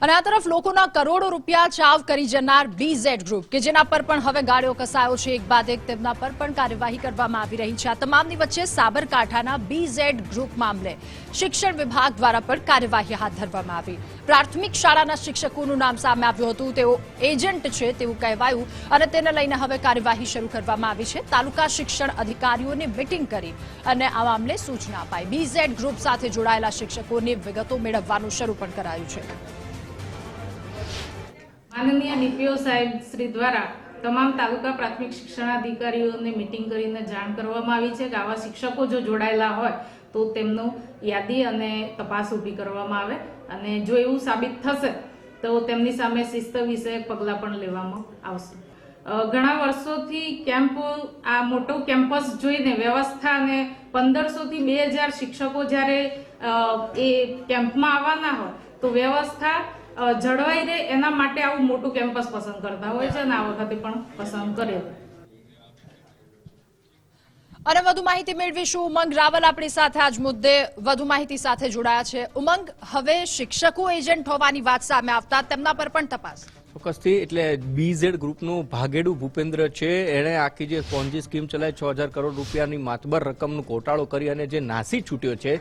અને આ તરફ લોકોના કરોડો રૂપિયા ચાવ કરી જનાર બીઝેડ ગ્રુપ કે જેના પર પણ હવે ગાળ્યો કસાયો છે, એક બાદ એક તેમના પર પણ કાર્યવાહી કરવામાં આવી રહી છે। આ તમામની વચ્ચે સાબરકાંઠાના બીઝેડ ગ્રુપ મામલે શિક્ષણ વિભાગ દ્વારા પણ કાર્યવાહી હાથ ધરવામાં આવી। પ્રાથમિક શાળાના શિક્ષકોનું નામ સામે આવ્યું હતું, તેઓ એજન્ટ છે તેવું કહેવાયું અને તેને લઈને હવે કાર્યવાહી શરૂ કરવામાં આવી છે। તાલુકા શિક્ષણ અધિકારીઓને મીટિંગ કરી અને આ મામલે સૂચના અપાઈ। બીઝેડ ગ્રુપ સાથે જોડાયેલા શિક્ષકોની વિગતો મેળવવાનું શરૂ પણ કરાયું છે। माननीय डीपीओ साहेब श्री द्वारा तमाम तालुका प्राथमिक शिक्षणाधिकारीओने मीटिंग करीने जाण करवामां आवी छे के आवा शिक्षको जो जोडायेला होय तो तेमनो यादी अने तपास ऊभी करवामां आवे अने जो एवुं साबित थशे तो तेमनी सामे शिस्त विषयक पगलां पण लेवामां आवशे। घणा वर्षोथी केम्प आ मोटो केम्पस जोईने व्यवस्था अने 1500 થી 2000 शिक्षको ज्यारे ए केम्पमां आववाना होय तो व्यवस्था जळवाई रहे एना माटे आवुं मोटुं केम्पस पसंद करता होय छे अने आ वखते पण पसंद करे। અને વધુ માહિતી મેળવીશું। ઉમંગ રાવલ આપણી સાથે આજ મુદ્દે વધુ માહિતી સાથે જોડાયા છે। ઉમંગ, હવે શિક્ષકો એજન્ટ હોવાની વાત સામે આવતા તેમના પર પણ તપાસ? ચોક્કસથી, એટલે બીઝેડ ગ્રુપનું ભાગેડુ ભૂપેન્દ્ર છે, એણે આખી જે પોન્જી સ્કીમ ચલાવી 6000 કરોડ રૂપિયાની માતબર રકમનો ઘોટાળો કરી અને જે નાસી છૂટ્યો છે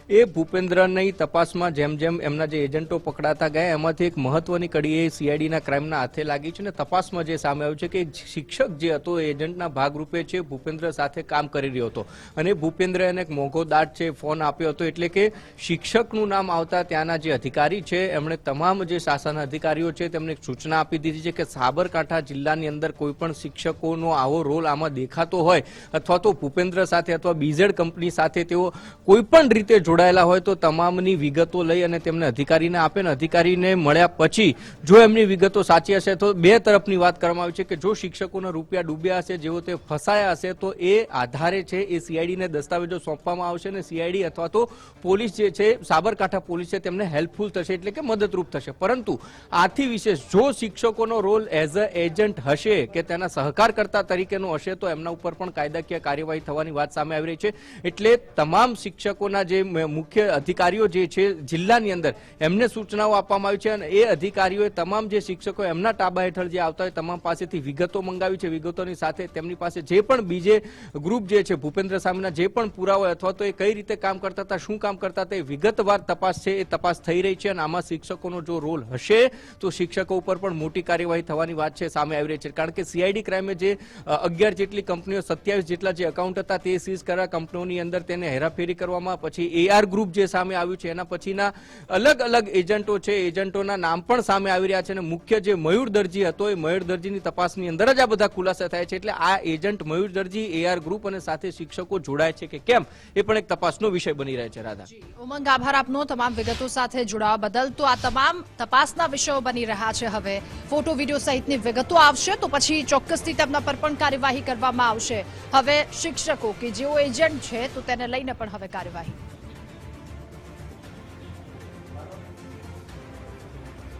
એ ભૂપેન્દ્રની તપાસમાં જેમ જેમ એમના જે એજન્ટો પકડાતા ગયા એમાંથી એક મહત્વની કડી એ સીઆઈડીના ક્રાઇમના હાથે લાગી છે અને તપાસમાં જે સામે આવ્યું છે કે એક શિક્ષક જે હતો એજન્ટના ભાગરૂપે છે ભૂપેન્દ્ર સાથે કામ કરી રહ્યો હતો અને ભૂપેન્દ્ર એને એક મોંઘો દાટ છે ફોન આપ્યો હતો, એટલે કે શિક્ષકનું નામ આવતા ત્યાંના જે અધિકારી છે એમણે તમામ જે શાસન અધિકારીઓ છે તેમને એક સૂચના આપી દીધી છે કે સાબરકાંઠા જિલ્લાની અંદર કોઈ પણ શિક્ષકોનો આવો રોલ આમાં દેખાતો હોય અથવા તો ભૂપેન્દ્ર સાથે અથવા બીઝેડ કંપની સાથે તેઓ કોઈ પણ રીતે જોડાયેલા હોય તો તમામની વિગતો લઈ અને તેમને અધિકારીને આપે ને અધિકારીને મળ્યા પછી જો એમની વિગતો સાચી હશે તો બે તરફની વાત કરવામાં આવી છે કે જો શિક્ષકોના રૂપિયા ડૂબ્યા હશે, જેઓ તે ફસાયા હશે તો એ આધારે છે એ સીઆઈડીને દસ્તાવેજો સોંપવામાં આવશે અને સીઆઈડી અથવા તો પોલીસ જે છે સાબરકાંઠા પોલીસ છે તેમને હેલ્પફુલ થશે, એટલે કે મદદરૂપ થશે। પરંતુ આથી વિશેષ જો શિક્ષકોનો રોલ એઝ અ એજન્ટ હશે કે તેના સહકારકર્તા તરીકેનો હશે તો એમના ઉપર પણ કાયદાકીય કાર્યવાહી થવાની વાત સામે આવી રહી છે। એટલે તમામ શિક્ષકોના જે મુખ્ય અધિકારીઓ જે છે જિલ્લાની અંદર એમને સૂચનાઓ આપવામાં આવી છે અને એ અધિકારીઓએ તમામ જે શિક્ષકો એમના તાબા હેઠળ જે આવતા હોય તમામ પાસેથી વિગતો મંગાવી છે। વિગતોની સાથે તેમની પાસે જે પણ બીજે ગ્રુપ જે છે ભૂપેન્દ્ર સામેના જે પણ પુરાવા અથવા તો એ કઈ રીતે કામ કરતા હતા, શું કામ કરતા હતા, એ વિગતવાર તપાસ છે એ તપાસ થઈ રહી છે અને આમાં શિક્ષકોનો જો રોલ હશે તો શિક્ષકો ઉપર પણ મોટી કાર્યવાહી થવાની વાત છે સામે આવી રહી છે। કારણ કે સીઆઈડી ક્રાઇમે જે 11 જેટલી કંપનીઓ 27 જેટલા જે એકાઉન્ટ હતા તે સીઝ કરવા કંપનીઓની અંદર તેને હેરાફેરી કરવામાં, પછી એઆર ગ્રુપ જે સામે આવ્યું છે એના પછીના અલગ અલગ એજન્ટો છે, એજન્ટોના નામ પણ સામે આવી રહ્યા છે અને મુખ્ય જે મયુર દરજી હતો એ મયુર દરજીની તપાસની અંદર જ આ બધા ખુલાસા થાય છે। એટલે આ એજન્ટ મયુર દરજી, એઆર ગ્રુપ અને સાથે શિક્ષકો જોડાય છે કે કેમ એ પણ એક તપાસનો વિષય બની રહે છે। રાધા, ઉમંગ, આભાર આપનો તમામ વિગતો સાથે જોડાવા બદલ। તો આ તમામ તપાસના વિષયો બની રહ્યા છે। હવે ફોટો વિડીયો સહિતની વિગતો આવશે તો પછી ચોક્કસથી તેમના પર પણ કાર્યવાહી કરવામાં આવશે। હવે શિક્ષકો કે જેઓ એજન્ટ છે તો તેને લઈને પણ હવે કાર્યવાહી